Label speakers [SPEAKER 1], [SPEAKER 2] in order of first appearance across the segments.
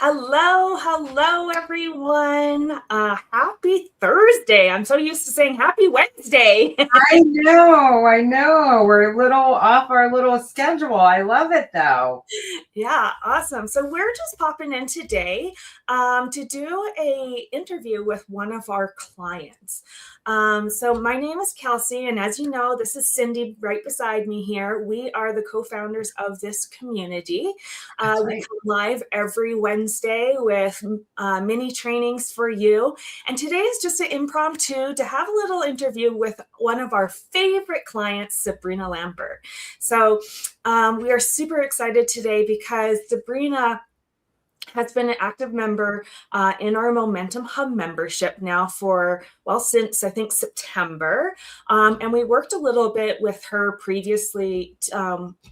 [SPEAKER 1] Hello, everyone. Happy Thursday. I'm so used to saying happy Wednesday.
[SPEAKER 2] I know. We're a little off our little schedule. I love it though.
[SPEAKER 1] Yeah, awesome. So we're just popping in today to do a interview with one of our clients. So my name is Kelsey, and as you know, this is Cindy right beside me here. We are the co-founders of this community.
[SPEAKER 2] That's
[SPEAKER 1] We
[SPEAKER 2] right.
[SPEAKER 1] come live every Wednesday with mini trainings for you. And today is just an impromptu to have a little interview with one of our favorite clients, Sabrina Lambert. So we are super excited today because Sabrina has been an active member in our Momentum Hub membership now for, well, since I think September. And we worked a little bit with her previously,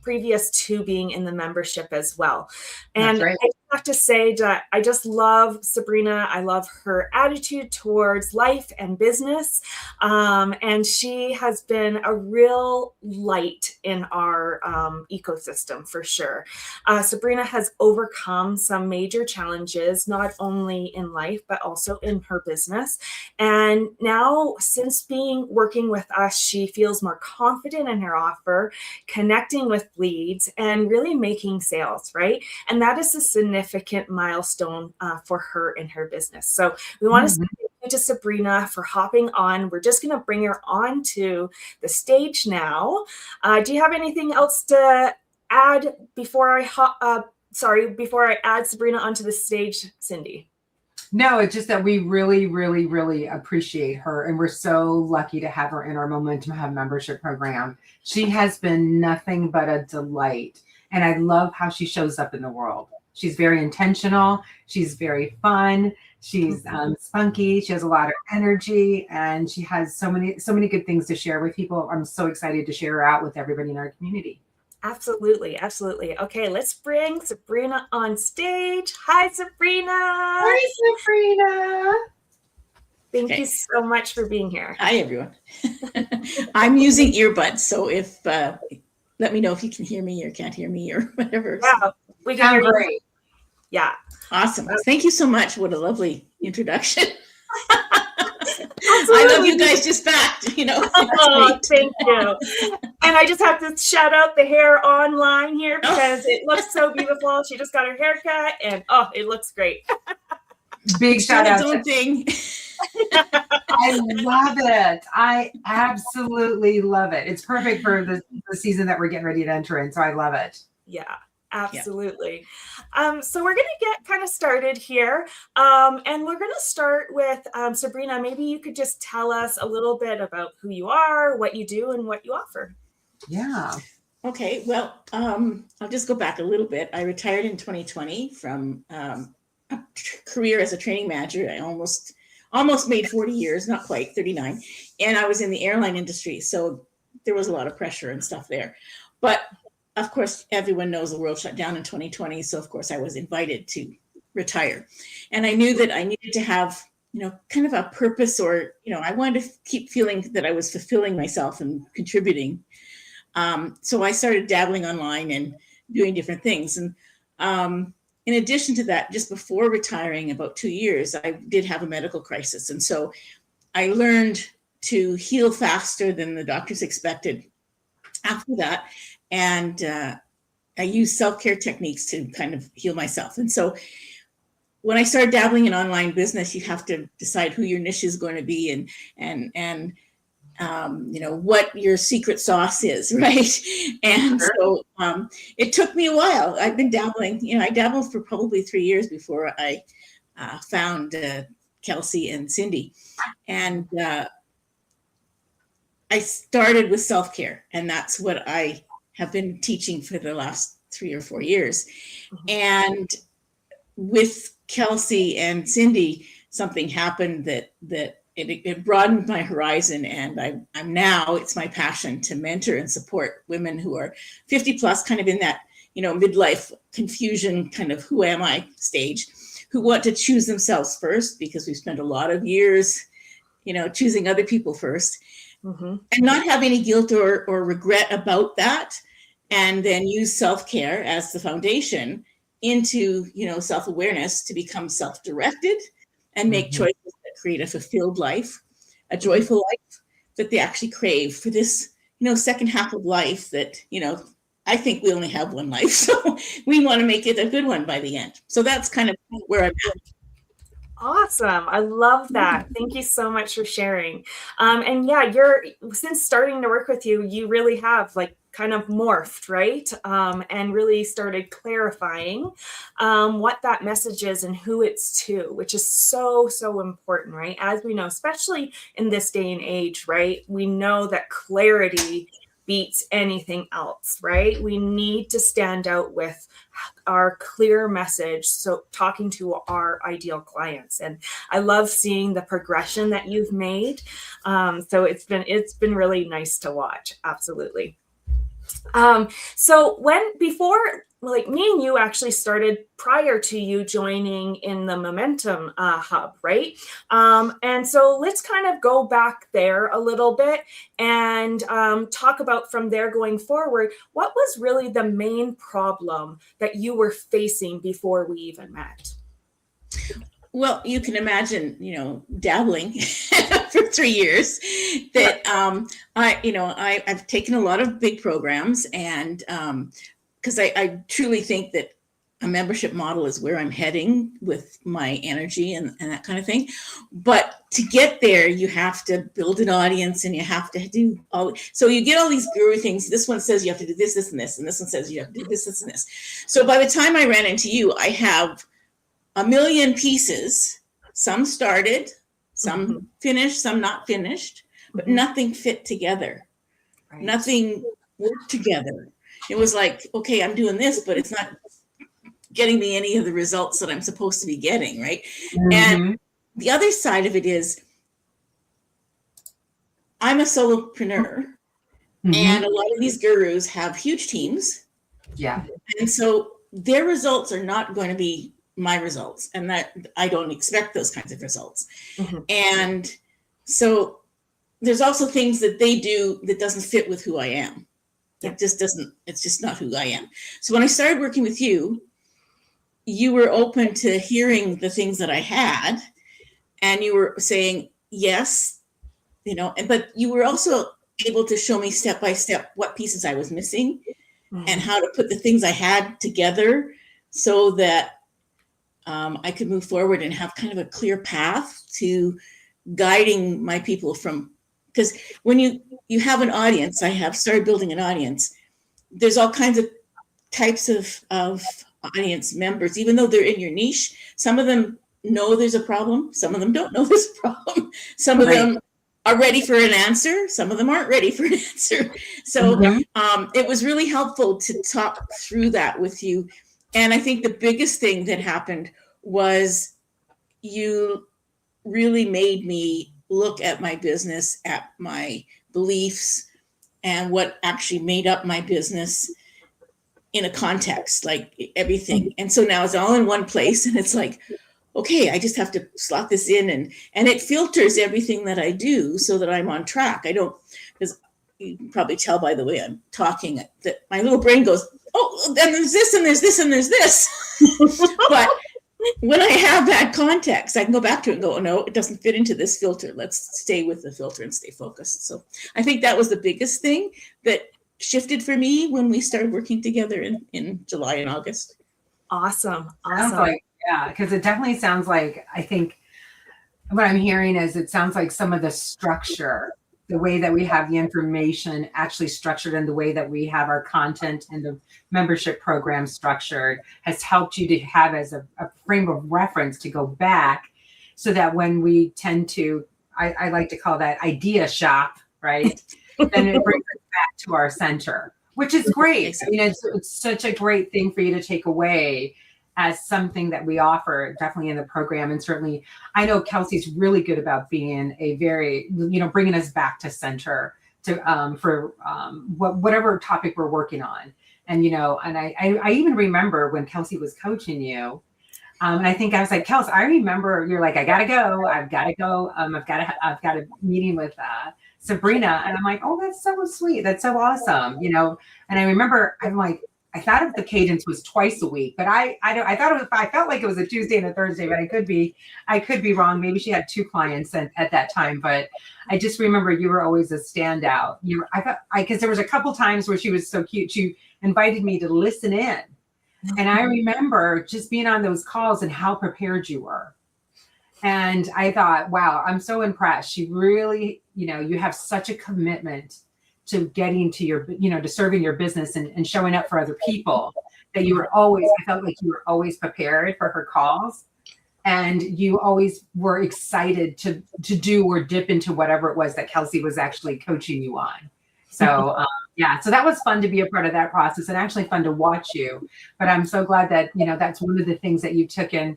[SPEAKER 1] previous to being in the membership as well. And
[SPEAKER 2] That's right.
[SPEAKER 1] I have to say that I just love Sabrina. I love her attitude towards life and business. And she has been a real light in our ecosystem for sure. Sabrina has overcome some major challenges, not only in life, but also in her business. And now, since working with us, she feels more confident in her offer, connecting with leads, and really making sales, right? And that is a significant milestone for her in her business. So we want to say thank you to Sabrina for hopping on. We're just going to bring her on to the stage now. Do you have anything else to add before I add Sabrina onto the stage, Cindy?
[SPEAKER 2] No, it's just that we really appreciate her, and we're so lucky to have her in our Momentum Hub membership program. She has been nothing but a delight, and I love how she shows up in the world. She's very intentional. She's very fun. She's spunky. She has a lot of energy, and she has so many good things to share with people. I'm so excited to share her out with everybody in our community.
[SPEAKER 1] Absolutely. Okay, let's bring Sabrina on stage. Hi, Sabrina.
[SPEAKER 2] Hi, Sabrina.
[SPEAKER 1] Thank you so much for being here.
[SPEAKER 3] Hi, everyone. I'm using earbuds, so if let me know if you can hear me or can't hear me or whatever.
[SPEAKER 1] Yeah, we can hear
[SPEAKER 2] Great.
[SPEAKER 1] you. Yeah.
[SPEAKER 3] Awesome. Thank you so much. What a lovely introduction. I love you guys just back,
[SPEAKER 1] Oh, thank you. And I just have to shout out the hair online here because it looks so beautiful. She just got her hair cut and it looks great.
[SPEAKER 2] Big shout out.
[SPEAKER 3] Thing.
[SPEAKER 2] I love it. I absolutely love it. It's perfect for the season that we're getting ready to enter in. So I love it.
[SPEAKER 1] Yeah. Absolutely. So we're going to get kind of started here. And we're going to start with Sabrina. Maybe you could just tell us a little bit about who you are, what you do, and what you offer.
[SPEAKER 3] Yeah. Okay. Well, I'll just go back a little bit. I retired in 2020 from a career as a training manager. I almost made 40 years, not quite, 39. And I was in the airline industry. So there was a lot of pressure and stuff there. But of course, everyone knows the world shut down in 2020. So, of course, I was invited to retire. And I knew that I needed to have, kind of a purpose or, I wanted to keep feeling that I was fulfilling myself and contributing. So I started dabbling online and doing different things. And in addition to that, just before retiring, about 2 years, I did have a medical crisis. And so I learned to heal faster than the doctors expected after that. And I use self-care techniques to kind of heal myself. And so when I started dabbling in online business, you have to decide who your niche is going to be and what your secret sauce is, right? And so it took me a while. I've been dabbling, I dabbled for probably 3 years before I found Kelsey and Cindy. And I started with self-care, and that's what I have been teaching for the last 3 or 4 years. Mm-hmm. And with Kelsey and Cindy, something happened that it broadened my horizon. And I'm now, it's my passion to mentor and support women who are 50 plus, kind of in that, midlife confusion, kind of who am I stage, who want to choose themselves first, because we've spent a lot of years, choosing other people first. Mm-hmm. And not have any guilt or regret about that, and then use self-care as the foundation into, self-awareness to become self-directed and make choices that create a fulfilled life, a joyful life that they actually crave for this, second half of life that, I think we only have one life. So we want to make it a good one by the end. So that's kind of where I'm at.
[SPEAKER 1] Awesome. I love that. Thank you so much for sharing. And yeah, since starting to work with you, you really have like kind of morphed, right? And really started clarifying what that message is and who it's to, which is so, so important, right? As we know, especially in this day and age, right? We know that clarity beats anything else, right? We need to stand out with our clear message. So talking to our ideal clients. And I love seeing the progression that you've made. So it's been really nice to watch. Absolutely. So before like me and you actually started prior to you joining in the Momentum Hub, right? And so let's kind of go back there a little bit and talk about from there going forward, what was really the main problem that you were facing before we even met?
[SPEAKER 3] Well, you can imagine, dabbling for 3 years that I've taken a lot of big programs, and because I truly think that a membership model is where I'm heading with my energy and that kind of thing. But to get there, you have to build an audience, and you have to do so you get all these guru things. This one says you have to do this, this, and this, and this one says you have to do this, this, and this. So by the time I ran into you, I have a million pieces. Some started, some finished, some not finished, but nothing fit together. Right. Nothing worked together. It was like, okay, I'm doing this, but it's not getting me any of the results that I'm supposed to be getting, right? And the other side of it is I'm a solopreneur, and a lot of these gurus have huge teams.
[SPEAKER 2] Yeah.
[SPEAKER 3] And so their results are not going to be my results, and that I don't expect those kinds of results. And so there's also things that they do that doesn't fit with who I am. It's just not who I am. So when I started working with you, you were open to hearing the things that I had, and you were saying, yes, but you were also able to show me step by step what pieces I was missing and how to put the things I had together so that I could move forward and have kind of a clear path to guiding my people because when you have an audience, I have started building an audience. There's all kinds of types of audience members, even though they're in your niche. Some of them know there's a problem. Some of them don't know there's a problem. Some of them are ready for an answer. Some of them aren't ready for an answer. So it was really helpful to talk through that with you. And I think the biggest thing that happened was you really made me look at my business, at my beliefs, and what actually made up my business in a context, like everything. And so now it's all in one place, and it's like, okay, I just have to slot this in, and it filters everything that I do so that I'm on track. I don't, because you can probably tell by the way I'm talking that my little brain goes, oh, then there's this, and there's this, and there's this. But when I have that context, I can go back to it and go, oh, no, it doesn't fit into this filter. Let's stay with the filter and stay focused. So I think that was the biggest thing that shifted for me when we started working together in July and August.
[SPEAKER 1] Awesome.
[SPEAKER 2] Yeah, because it definitely sounds like, I think what I'm hearing is it sounds like some of the structure, the way that we have the information actually structured and the way that we have our content and the membership program structured has helped you to have as a frame of reference to go back so that when we tend to, I like to call that idea shop, right? Then it brings us back to our center, which is great. I mean, it's such a great thing for you to take away as something that we offer definitely in the program. And certainly I know Kelsey's really good about being a very, bringing us back to center to for whatever topic we're working on. And, and I even remember when Kelsey was coaching you, and I think I was like, Kelsey, I remember you're like, I've got to go. I've got a meeting with Sabrina. And I'm like, oh, that's so sweet. That's so awesome. And I remember I'm like, I thought the cadence was twice a week, but I thought I felt like it was a Tuesday and a Thursday, but I could be wrong. Maybe she had 2 clients at that time, but I just remember you were always a standout. Because there was a couple times where she was so cute. She invited me to listen in. And I remember just being on those calls and how prepared you were. And I thought, wow, I'm so impressed. You really, you have such a commitment to getting to your, to serving your business and showing up for other people that I felt like you were always prepared for her calls. And you always were excited to do or dip into whatever it was that Kelsey was actually coaching you on. So, so that was fun to be a part of that process and actually fun to watch you. But I'm so glad that, that's one of the things that you've taken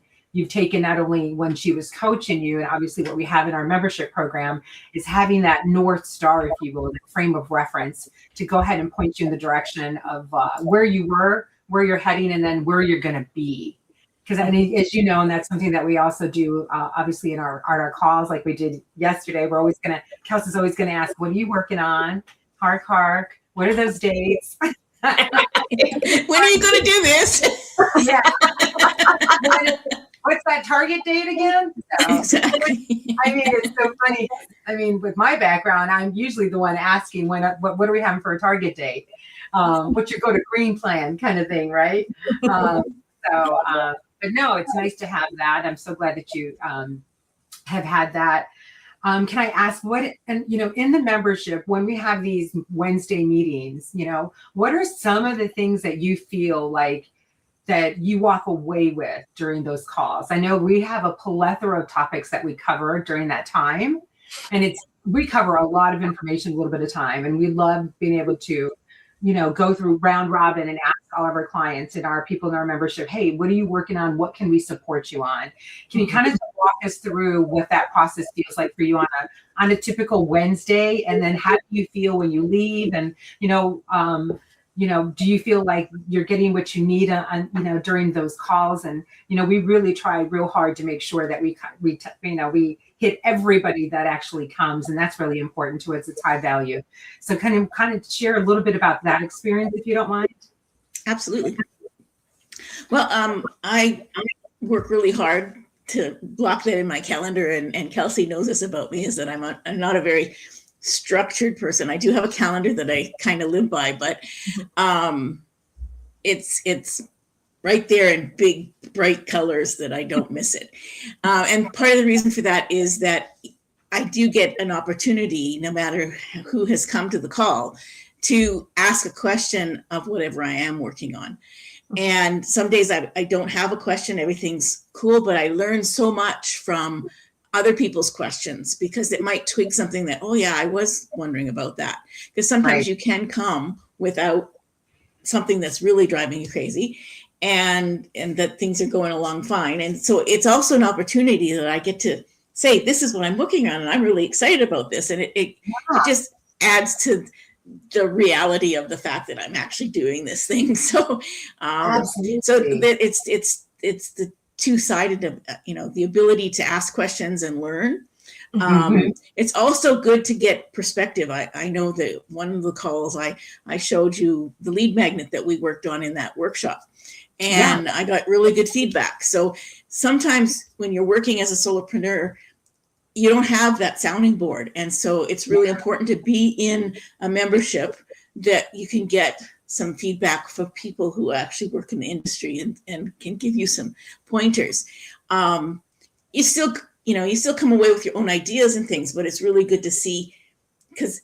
[SPEAKER 2] not only when she was coaching you, and obviously what we have in our membership program is having that North Star, if you will, the frame of reference to go ahead and point you in the direction of where you were, where you're heading, and then where you're going to be. Because as you know, and that's something that we also do, obviously in our calls, like we did yesterday, Kelsey's always going to ask, what are you working on? Hark, what are those dates?
[SPEAKER 3] When are you going to do this?
[SPEAKER 2] Yeah. What's that target date again? So,
[SPEAKER 3] Exactly.
[SPEAKER 2] I mean, it's so funny. I mean, with my background, I'm usually the one asking what are we having for a target date? What's your go to green plan kind of thing, right? But no, it's nice to have that. I'm so glad that you have had that. Can I ask in the membership, when we have these Wednesday meetings, what are some of the things that you feel like that you walk away with during those calls? I know we have a plethora of topics that we cover during that time, and we cover a lot of information, a little bit of time, and we love being able to, go through round robin and ask all of our clients and our people in our membership, hey, what are you working on? What can we support you on? Can you kind of walk us through what that process feels like for you on a typical Wednesday? And then how do you feel when you leave? And, do you feel like you're getting what you need during those calls? And, we really try real hard to make sure that we hit everybody that actually comes. And that's really important to us. It's high value. So kind of share a little bit about that experience, if you don't mind.
[SPEAKER 3] Absolutely. Well, I work really hard to block that in my calendar, and Kelsey knows this about me, is that I'm not a very structured person. I do have a calendar that I kind of live by, but it's right there in big bright colors that I don't miss it. And part of the reason for that is that I do get an opportunity, no matter who has come to the call, to ask a question of whatever I am working on. And some days I don't have a question, everything's cool, but I learn so much from other people's questions, because it might twig something that, oh yeah, I was wondering about that. Because sometimes you can come without something that's really driving you crazy, and that things are going along fine. And so it's also an opportunity that I get to say, this is what I'm working on, and I'm really excited about this. And it just adds to the reality of the fact that I'm actually doing this thing. So, so that it's the two-sided of, the ability to ask questions and learn. It's also good to get perspective. I know that one of the calls I showed you the lead magnet that we worked on in that workshop, and I got really good feedback. So sometimes when you're working as a solopreneur, you don't have that sounding board. And so it's really important to be in a membership that you can get some feedback from people who actually work in the industry and can give you some pointers. You still come away with your own ideas and things, but it's really good to see, because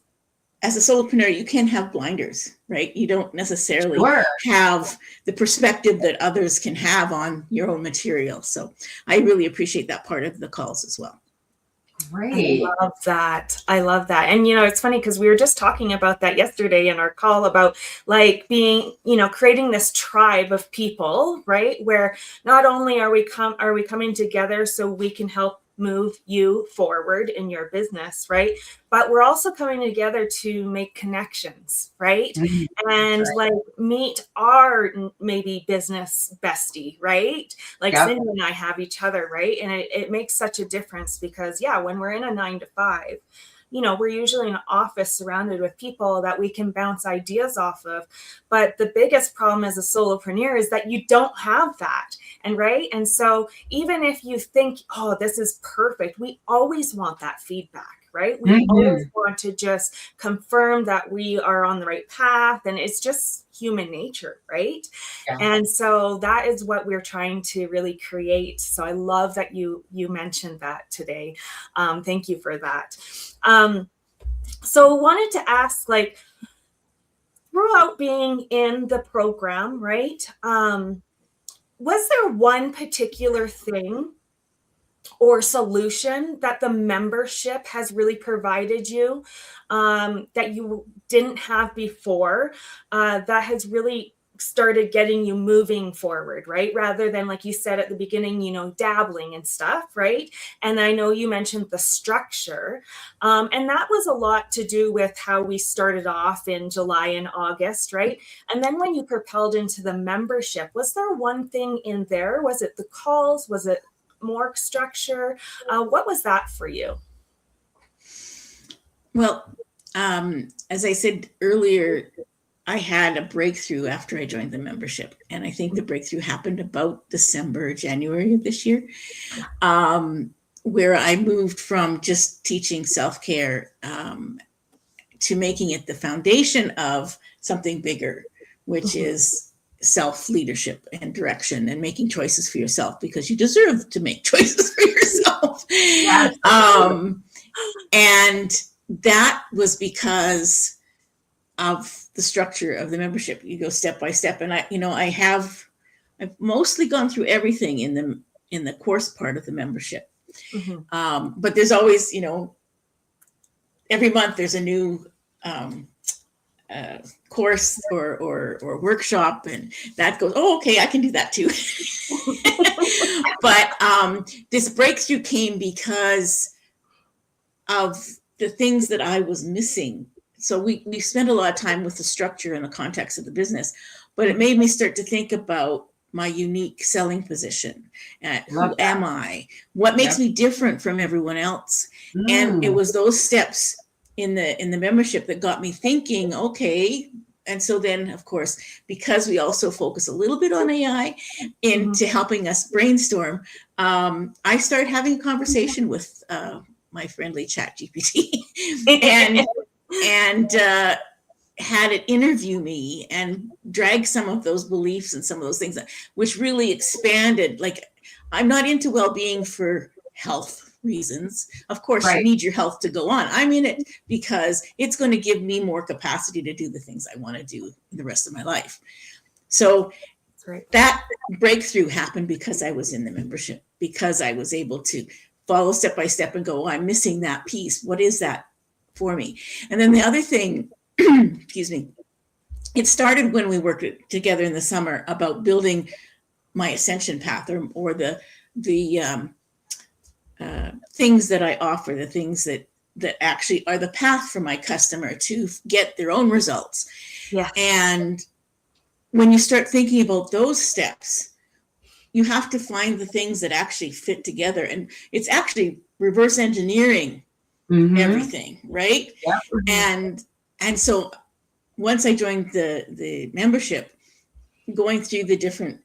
[SPEAKER 3] as a solopreneur, you can have blinders, right? You don't necessarily have the perspective that others can have on your own material. So I really appreciate that part of the calls as well.
[SPEAKER 2] Great.
[SPEAKER 1] I love that. And, it's funny because we were just talking about that yesterday in our call about like being, creating this tribe of people, right? Where not only are we coming together so we can help move you forward in your business, right? But we're also coming together to make connections, right? And like meet our maybe business bestie, right? Like Cindy and I have each other, right? And it makes such a difference because when we're in a 9 to 5, we're usually in an office surrounded with people that we can bounce ideas off of. But the biggest problem as a solopreneur is that you don't have that. And right. And so even if you think, oh, this is perfect, we always want that feedback, right? We always want to just confirm that we are on the right path. And it's just human nature, right? Yeah. And so that is what we're trying to really create. So I love that you mentioned that today. Thank you for that. So wanted to ask, like, throughout being in the program, right? Was there one particular thing or solution that the membership has really provided you that you didn't have before that has really started getting you moving forward, right? Rather than, like you said at the beginning, dabbling and stuff, right? And I know you mentioned the structure. And that was a lot to do with how we started off in July and August, right? And then when you propelled into the membership, was there one thing in there? Was it the calls? Was it more structure? What was that for you?
[SPEAKER 3] Well, as I said earlier, I had a breakthrough after I joined the membership. And I think the breakthrough happened about December, January of this year, where I moved from just teaching self-care to making it the foundation of something bigger, which is self-leadership and direction and making choices for yourself, because you deserve to make choices for yourself. And that was because of the structure of the membership. You go step by step. And I've mostly gone through everything in the course part of the membership. But there's always, every month there's a new course or workshop, and that goes, oh, okay, I can do that too. But this breakthrough came because of the things that I was missing. So we spent a lot of time with the structure and the context of the business, but it made me start to think about my unique selling position. Who am I? What makes me different from everyone else? And it was those steps in the membership that got me thinking, okay. And so then, of course, because we also focus a little bit on AI into helping us brainstorm, I started having a conversation with my friendly ChatGPT and had it interview me and drag some of those beliefs and some of those things, which really expanded. Like, I'm not into well-being for health reasons. Of course, you need your health to go on. I'm in it because it's going to give me more capacity to do the things I want to do in the rest of my life. So that breakthrough happened because I was in the membership, because I was able to follow step by step and go, oh, I'm missing that piece. What is that for me? And then the other thing, excuse me, it started when we worked together in the summer about building my ascension path, or the things that I offer, the things that actually are the path for my customer to get their own results. Yeah. And when you start thinking about those steps, you have to find the things that actually fit together. And it's actually reverse engineering everything, right? Yeah. And so once I joined the membership, going through the different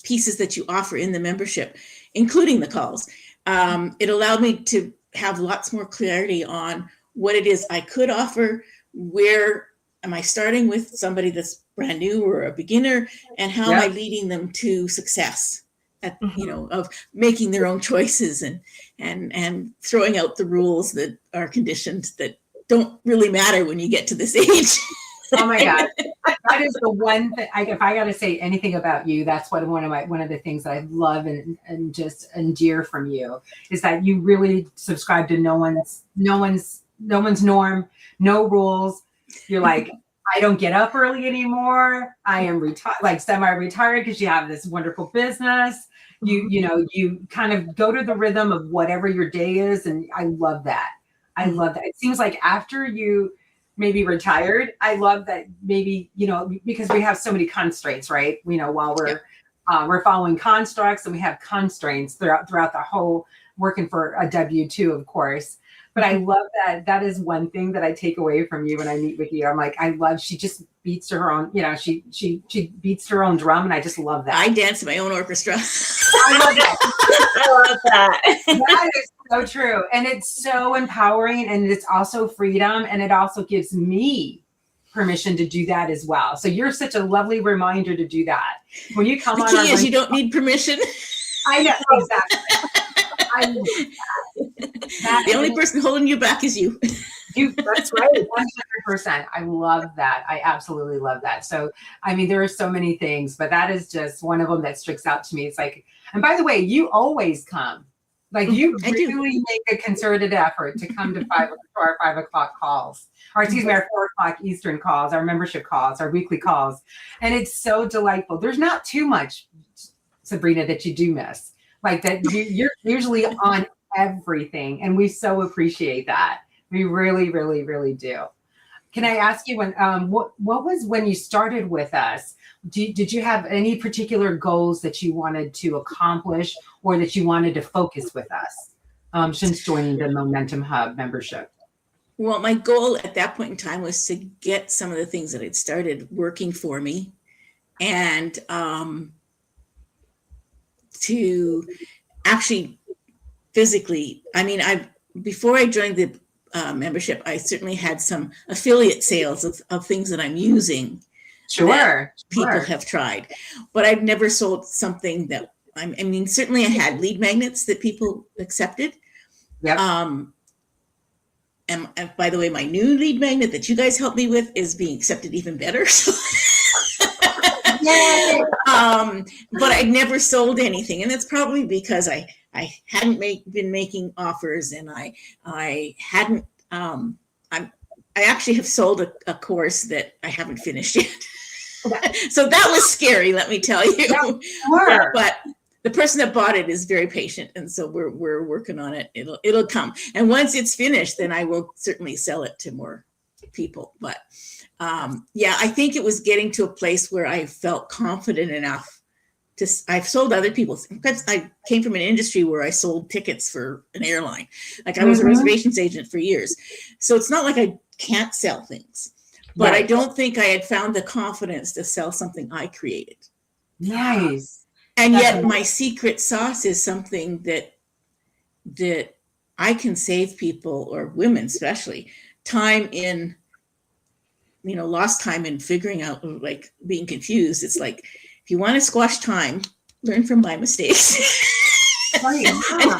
[SPEAKER 3] pieces that you offer in the membership, including the calls, it allowed me to have lots more clarity on what it is I could offer. Where am I starting with somebody that's brand new or a beginner, and how am I leading them to success at, of making their own choices and throwing out the rules that are conditioned that don't really matter when you get to this age.
[SPEAKER 2] Oh my God. That is the one thing, if I got to say anything about you, that's one of the things that I love and just endear from you, is that you really subscribe to no one's norm, no rules. You're like, I don't get up early anymore. I am like semi-retired because you have this wonderful business. You kind of go to the rhythm of whatever your day is. And I love that. I love that. It seems like after you maybe retired, I love that maybe, because we have so many constraints, right? While we're following constructs, and we have constraints throughout the whole working for a W-2, of course. But I love that. That is one thing that I take away from you when I meet with you. I'm like, I love, she just beats her own, she beats her own drum. And I just love that.
[SPEAKER 3] I dance my own orchestra.
[SPEAKER 2] I love that.
[SPEAKER 1] I love that.
[SPEAKER 2] That is so true. And it's so empowering, and it's also freedom. And it also gives me permission to do that as well. So you're such a lovely reminder to do that. When you come
[SPEAKER 3] The
[SPEAKER 2] on
[SPEAKER 3] key is you don't need permission.
[SPEAKER 2] I know, exactly. I love that.
[SPEAKER 3] The only person holding you back is you.
[SPEAKER 2] That's right. 100%. I love that. I absolutely love that. So, I mean, there are so many things, but that is just one of them that sticks out to me. It's like, and by the way, you always come. Like, you really make a concerted effort to come to our 5 o'clock calls, or excuse me, our 4 o'clock Eastern calls, our membership calls, our weekly calls. And it's so delightful. There's not too much, Sabrina, that you do miss. Like that, you're usually on everything. And we so appreciate that. We really, really, really do. Can I ask you what was when you started with us? Did you have any particular goals that you wanted to accomplish or that you wanted to focus with us since joining the Momentum Hub membership?
[SPEAKER 3] Well, my goal at that point in time was to get some of the things that had started working for me, and to actually physically, I mean, before I joined the membership, I certainly had some affiliate sales of things that I'm using.
[SPEAKER 2] Sure.
[SPEAKER 3] People have tried, but I've never sold something that I mean, certainly I had lead magnets that people accepted.
[SPEAKER 2] Yep.
[SPEAKER 3] And by the way, my new lead magnet that you guys helped me with is being accepted even better.
[SPEAKER 2] Yay.
[SPEAKER 3] But I'd never sold anything, and that's probably because I hadn't been making offers, and I hadn't. I actually have sold a course that I haven't finished yet. So that was scary, let me tell you.
[SPEAKER 2] Yeah, sure.
[SPEAKER 3] But the person that bought it is very patient, and so we're working on it. It'll come, and once it's finished, then I will certainly sell it to more people. But yeah, I think it was getting to a place where I felt confident enough. I've sold other people's. I came from an industry where I sold tickets for an airline. Like I was a reservations agent for years. So it's not like I can't sell things, but I don't think I had found the confidence to sell something I created.
[SPEAKER 2] Nice.
[SPEAKER 3] And yet my secret sauce is something that I can save people, or women especially, time in, lost time in figuring out, like being confused. It's like, if you want to squash time, learn from my mistakes.
[SPEAKER 2] Right.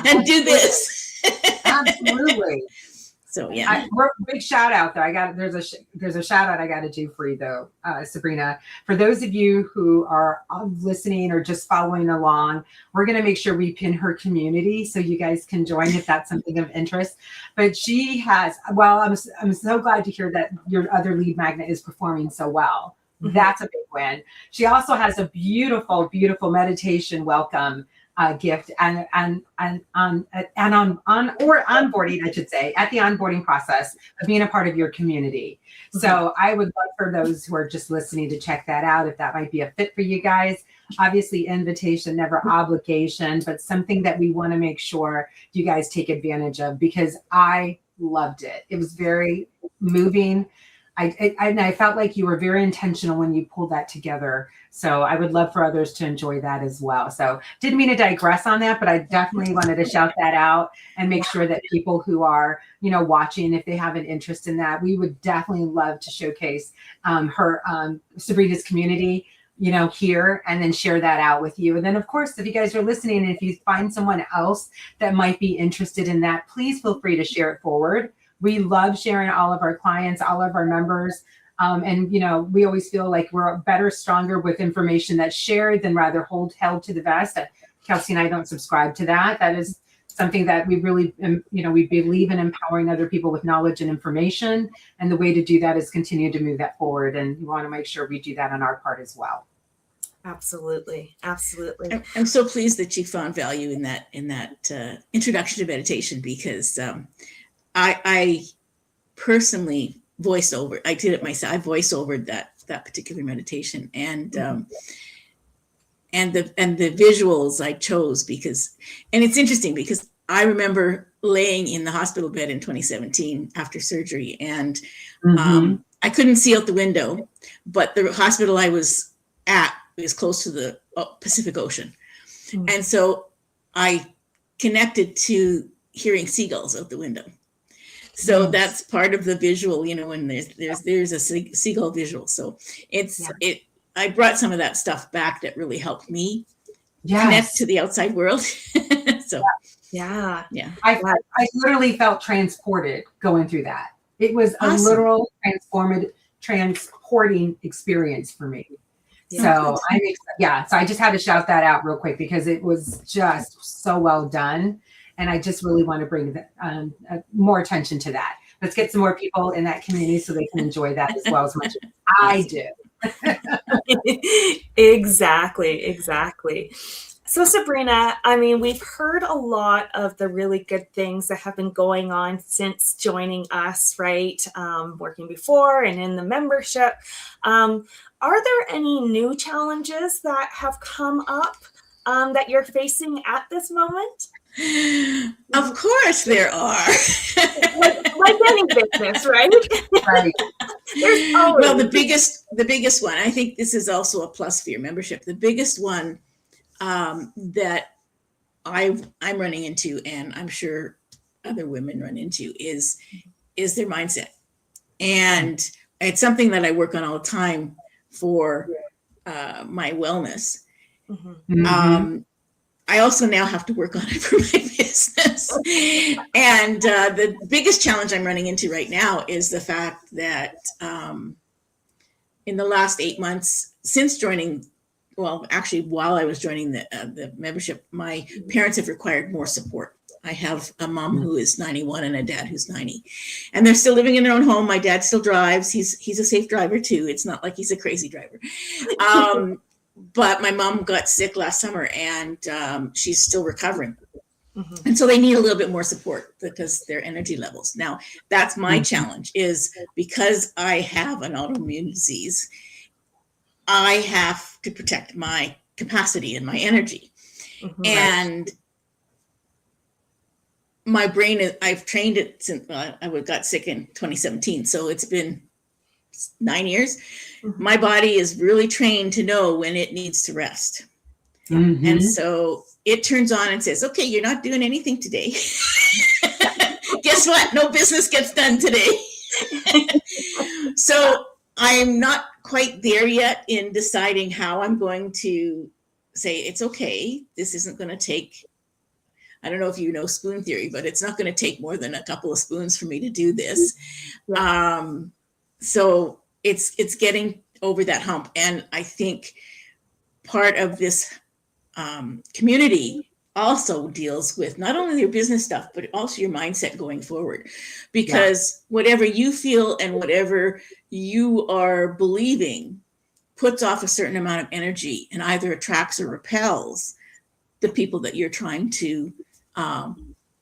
[SPEAKER 3] and do this.
[SPEAKER 2] Absolutely.
[SPEAKER 3] So yeah,
[SPEAKER 2] big shout out though. There's a shout out I got to do for you though, Sabrina. For those of you who are listening or just following along, we're going to make sure we pin her community so you guys can join if that's something of interest. But she has. Well, I'm so glad to hear that your other lead magnet is performing so well. Mm-hmm. That's a big win. She also has a beautiful, beautiful meditation welcome gift and onboarding, I should say, at the onboarding process of being a part of your community. Mm-hmm. So I would love for those who are just listening to check that out, if that might be a fit for you guys. Obviously, invitation, never obligation, but something that we want to make sure you guys take advantage of, because I loved it. It was very moving. I felt like you were very intentional when you pulled that together. So I would love for others to enjoy that as well. So didn't mean to digress on that, but I definitely wanted to shout that out and make sure that people who are, watching, if they have an interest in that, we would definitely love to showcase her Sabrina's community, here, and then share that out with you. And then of course, if you guys are listening and if you find someone else that might be interested in that, please feel free to share it forward. We love sharing all of our clients, all of our members. And, we always feel like we're better, stronger with information that's shared than rather held to the vest. Kelsey and I don't subscribe to that. That is something that we really, we believe in empowering other people with knowledge and information. And the way to do that is continue to move that forward. And we want to make sure we do that on our part as well.
[SPEAKER 1] Absolutely. Absolutely.
[SPEAKER 3] I'm so pleased that you found value in that introduction to meditation, because I personally voiced over. I did it myself. I voiced over that particular meditation, and the visuals I chose and it's interesting because I remember laying in the hospital bed in 2017 after surgery, and I couldn't see out the window, but the hospital I was at was close to the Pacific Ocean. And so I connected to hearing seagulls out the window. So that's part of the visual, you know, when there's a seagull visual. So I brought some of that stuff back that really helped me connect to the outside world. So
[SPEAKER 1] yeah.
[SPEAKER 2] I literally felt transported going through that. It was a literal transporting experience for me. So so I just had to shout that out real quick because it was just so well done. And I just really want to bring more attention to that. Let's get some more people in that community so they can enjoy that as well as much as I do.
[SPEAKER 1] Exactly. So Sabrina, I mean, we've heard a lot of the really good things that have been going on since joining us, right? Working before and in the membership. Are there any new challenges that have come up that you're facing at this moment?
[SPEAKER 3] Of course there are.
[SPEAKER 1] like any business, right?
[SPEAKER 2] Right.
[SPEAKER 3] Well, the biggest one, I think this is also a plus for your membership. The biggest one that I'm running into, and I'm sure other women run into, is their mindset. And it's something that I work on all the time for my wellness. I also now have to work on it for my business. And the biggest challenge I'm running into right now is the fact that in the last 8 months since joining, well, actually, while I was joining the membership, my parents have required more support. I have a mom who is 91 and a dad who's 90, and they're still living in their own home. My dad still drives. He's a safe driver too. It's not like he's a crazy driver. But my mom got sick last summer, and she's still recovering. And so they need a little bit more support because their energy levels. Now, that's my challenge, is because I have an autoimmune disease, I have to protect my capacity and my energy. And my brain, I've trained it since I got sick in 2017. So it's been 9 years. My body is really trained to know when it needs to rest. And so it turns on and says, okay, you're not doing anything today. Guess what? No business gets done today. So I'm not quite there yet in deciding how I'm going to say, it's okay. This isn't going to take, I don't know if you know spoon theory, but it's not going to take more than a couple of spoons for me to do this. So it's getting over that hump. And I think part of this community also deals with not only your business stuff, but also your mindset going forward. Because whatever you feel and whatever you are believing puts off a certain amount of energy and either attracts or repels the people that you're trying to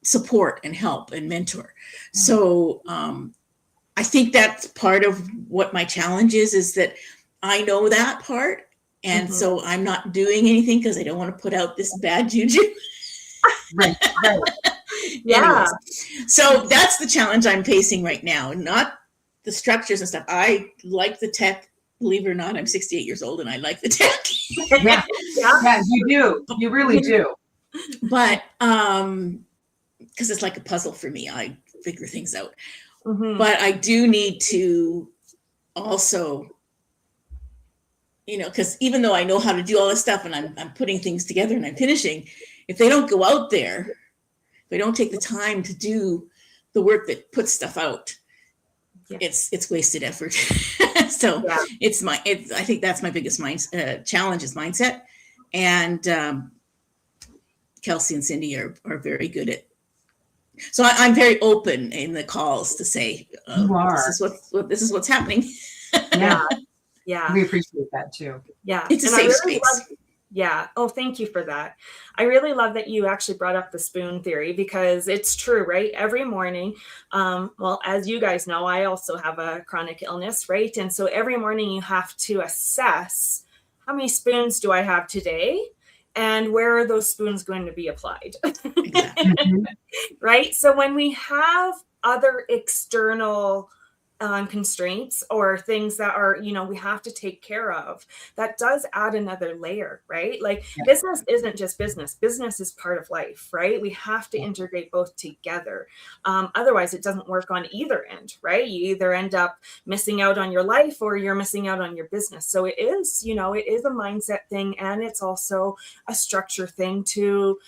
[SPEAKER 3] support and help and mentor. So I think that's part of what my challenge is that I know that part. And so I'm not doing anything because I don't want to put out this bad juju.
[SPEAKER 2] Right.
[SPEAKER 3] Anyways, so that's the challenge I'm facing right now, not the structures and stuff. I like the tech. Believe it or not, I'm 68 years old and I like the tech.
[SPEAKER 2] Yeah, you do. You really do.
[SPEAKER 3] But because it's like a puzzle for me, I figure things out. But I do need to also, because even though I know how to do all this stuff and I'm putting things together and I'm finishing, if they don't go out there, if they don't take the time to do the work that puts stuff out, it's wasted effort. So I think that's my biggest challenge is mindset. And Kelsey and Cindy are very good at. So I'm very open in the calls to say, this is what's happening.
[SPEAKER 1] Yeah.
[SPEAKER 2] We appreciate that too.
[SPEAKER 1] Yeah.
[SPEAKER 3] It's a safe space.
[SPEAKER 1] Oh, thank you for that. I really love that you actually brought up the spoon theory because it's true, right? Every morning, well, as you guys know, I also have a chronic illness, right? And so every morning you have to assess how many spoons do I have today? and where are those spoons going to be applied?
[SPEAKER 3] Exactly.
[SPEAKER 1] Right? So when we have other external constraints or things that are, we have to take care of, that does add another layer, right? Like business isn't just business. Business is part of life, right? We have to integrate both together. Otherwise, it doesn't work on either end, right? You either end up missing out on your life or you're missing out on your business. So it is, it is a mindset thing, and it's also a structure thing to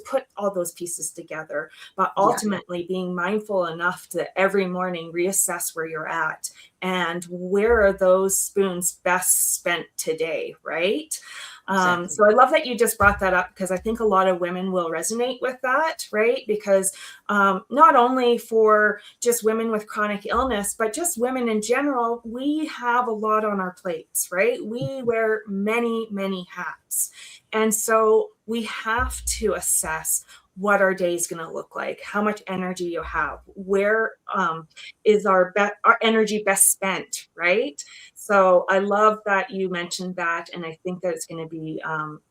[SPEAKER 1] put all those pieces together, but ultimately being mindful enough to every morning reassess where you're at and where are those spoons best spent today, right?
[SPEAKER 3] Exactly.
[SPEAKER 1] So I love that you just brought that up, because I think a lot of women will resonate with that, right? Because not only for just women with chronic illness, but just women in general, we have a lot on our plates, right? We wear many, many hats. And so we have to assess what our day is going to look like, how much energy you have, where is our energy best spent, right? So I love that you mentioned that, and I think that it's going to be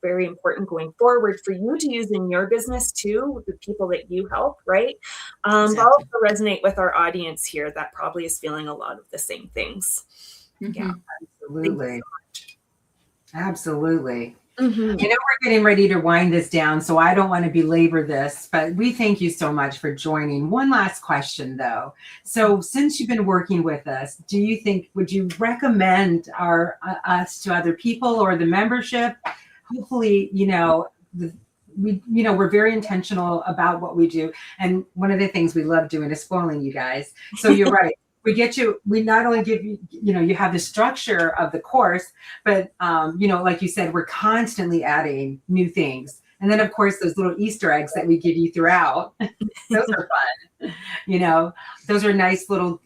[SPEAKER 1] very important going forward for you to use in your business too, with the people that you help, right? But also resonate with our audience here that probably is feeling a lot of the same things. Yeah,
[SPEAKER 2] absolutely. Absolutely.
[SPEAKER 1] Mm-hmm.
[SPEAKER 2] I know we're getting ready to wind this down, so I don't want to belabor this, but we thank you so much for joining. One last question, though. So since you've been working with us, would you recommend us to other people or the membership? Hopefully, we're very intentional about what we do. And one of the things we love doing is spoiling you guys. So you're right. We not only give you, you have the structure of the course, but, like you said, we're constantly adding new things. And then, of course, those little Easter eggs that we give you throughout, those are fun. Those are nice little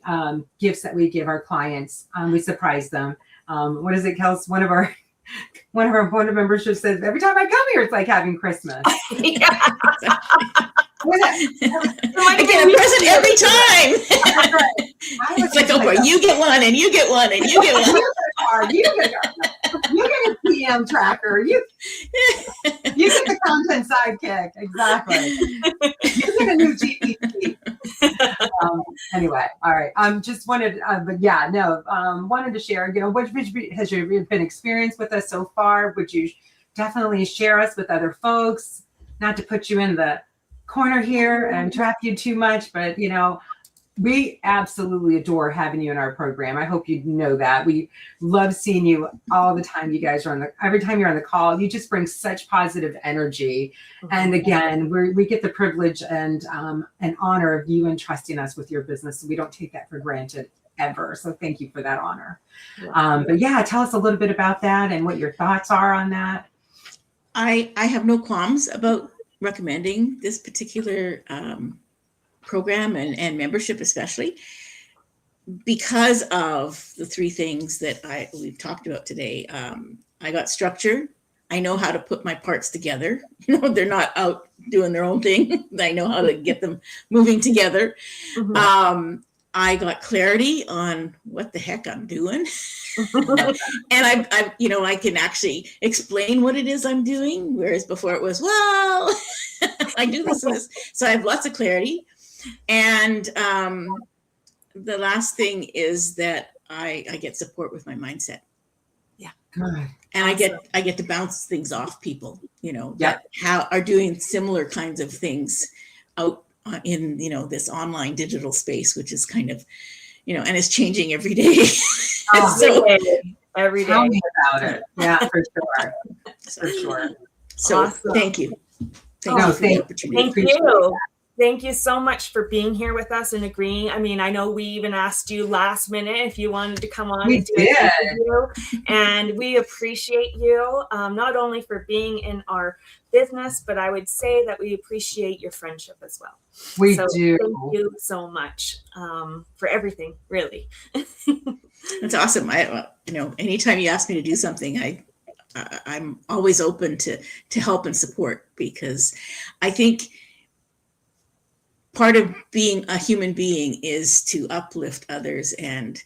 [SPEAKER 2] gifts that we give our clients. We surprise them. What is it, Kels? One of our membership says, every time I come here, it's like having Christmas.
[SPEAKER 3] I get a present every time. It's like, Oprah, you get one, and you get one, and you get one.
[SPEAKER 2] You get a PM tracker. You get the content sidekick. Exactly. You get a new GPT. Anyway, all right. Just wanted, wanted to share. What has your been experience with us so far? Would you definitely share us with other folks? Not to put you in the corner here and trap you too much, but we absolutely adore having you in our program. I hope you know that. We love seeing you all the time. You guys are every time you're on the call, you just bring such positive energy. And again, we get the privilege and honor of you entrusting us with your business. We don't take that for granted ever. So thank you for that honor. But yeah, tell us a little bit about that and what your thoughts are on that.
[SPEAKER 3] I have no qualms about recommending this particular program and membership, especially because of the three things that we've talked about today. I got structure. I know how to put my parts together. They're not out doing their own thing. I know how to get them moving together. Mm-hmm. I got clarity on what the heck I'm doing. And I can actually explain what it is I'm doing. Whereas before it was, well, I do this and this. So I have lots of clarity. And the last thing is that I get support with my mindset.
[SPEAKER 1] Yeah.
[SPEAKER 3] Good. And I get to bounce things off people, that are doing similar kinds of things out in, this online digital space, which is kind of, and it's changing every day.
[SPEAKER 1] Every day.
[SPEAKER 2] Tell me about it. Yeah, for sure. For sure.
[SPEAKER 3] So awesome. Thank you. Thank you for the opportunity.
[SPEAKER 1] Thank you. Thank you so much for being here with us and agreeing. I mean, I know we even asked you last minute if you wanted to come on and do an interview, and we appreciate you, not only for being in our business, but I would say that we appreciate your friendship as well.
[SPEAKER 2] We do.
[SPEAKER 1] Thank you so much for everything, really.
[SPEAKER 3] That's awesome. Anytime you ask me to do something, I'm always open to help and support, because I think part of being a human being is to uplift others and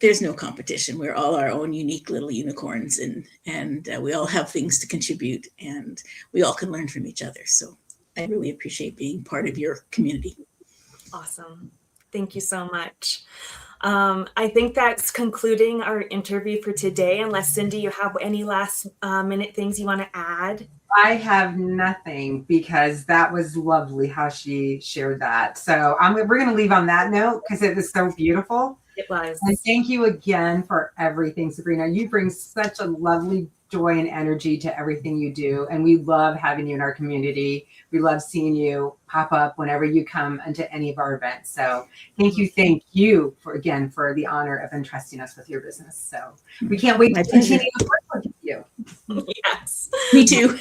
[SPEAKER 3] there's no competition. We're all our own unique little unicorns, and we all have things to contribute, and we all can learn from each other. So I really appreciate being part of your community.
[SPEAKER 1] Awesome. Thank you so much. I think that's concluding our interview for today, unless Cindy, you have any last minute things you want to add?
[SPEAKER 2] I have nothing, because that was lovely how she shared that. So we're going to leave on that note, because it was so beautiful.
[SPEAKER 1] It was.
[SPEAKER 2] And thank you again for everything, Sabrina. You bring such a lovely joy and energy to everything you do. And we love having you in our community. We love seeing you pop up whenever you come into any of our events. So thank you for the honor of entrusting us with your business. So we can't wait to continue to work with you.
[SPEAKER 1] Yes.
[SPEAKER 3] Me too.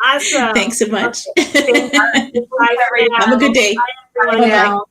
[SPEAKER 1] Awesome.
[SPEAKER 3] Thanks so much.
[SPEAKER 1] Bye.
[SPEAKER 3] Have a good day.
[SPEAKER 1] Bye, everyone.
[SPEAKER 3] Bye-bye.